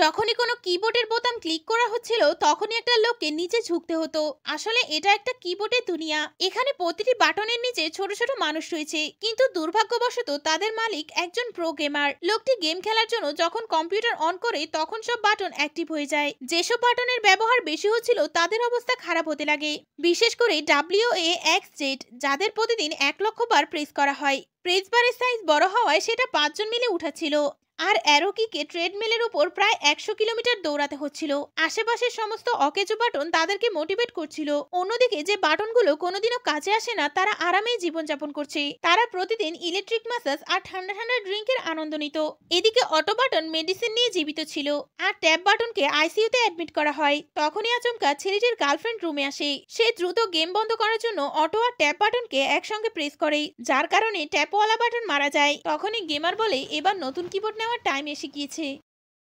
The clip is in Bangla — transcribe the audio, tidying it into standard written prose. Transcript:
যখনই কোনো কিবোর্ডের বোতাম ক্লিক করা হচ্ছিল তখনই একটা লোককে নিচে ঝুঁকতে হতো। আসলে এটা একটা কিবোর্ডের দুনিয়া। এখানে প্রতিটি বাটনের নিচে ছোট ছোট মানুষ রয়েছে, কিন্তু দুর্ভাগ্যবশত তাদের মালিক একজন প্রো গেমার। লোকটি গেম খেলার জন্য যখন কম্পিউটার অন করে তখন সব বাটন অ্যাক্টিভ হয়ে যায়। যেসব বাটনের ব্যবহার বেশি হচ্ছিল তাদের অবস্থা খারাপ হতে লাগে, বিশেষ করে WAXZ, যাদের প্রতিদিন 1 লক্ষ বার প্রেস করা হয়। প্রেস বারের সাইজ বড় হওয়ায় সেটা 5 জন মিলে উঠাচ্ছিল। আর অ্যারোকিকে ট্রেডমিলের উপর প্রায় 100 কিলোমিটার দৌড়াতে হচ্ছিল। আশেপাশের সমস্ত অকেজো বাটন তাদেরকে মোটিভেট করছিল। অন্যদিকে যে বাটনগুলো কোনোদিনও কাজে আসে না তারা আরামেই জীবনযাপন করছে। তারা প্রতিদিন ইলেকট্রিক ম্যাসাজ আর ঠান্ডা ঠান্ডা ড্রিঙ্কের আনন্দ নিত। এদিকে অটো বাটন মেডিসিন নিয়ে জীবিত ছিল, আর ট্যাব বাটনকে আইসিইউতে অ্যাডমিট করা হয়। তখনই আচমকা ছেলেটির গার্লফ্রেন্ড রুমে আসে। সে দ্রুত গেম বন্ধ করার জন্য অটো আর ট্যাব বাটনকে একসঙ্গে প্রেস করে, যার কারণে ট্যাপওয়ালা বাটন মারা যায়। তখনই গেমার বলে, এবার নতুন কিবোর্ড নেওয়ার টাইম এসে গিয়েছে।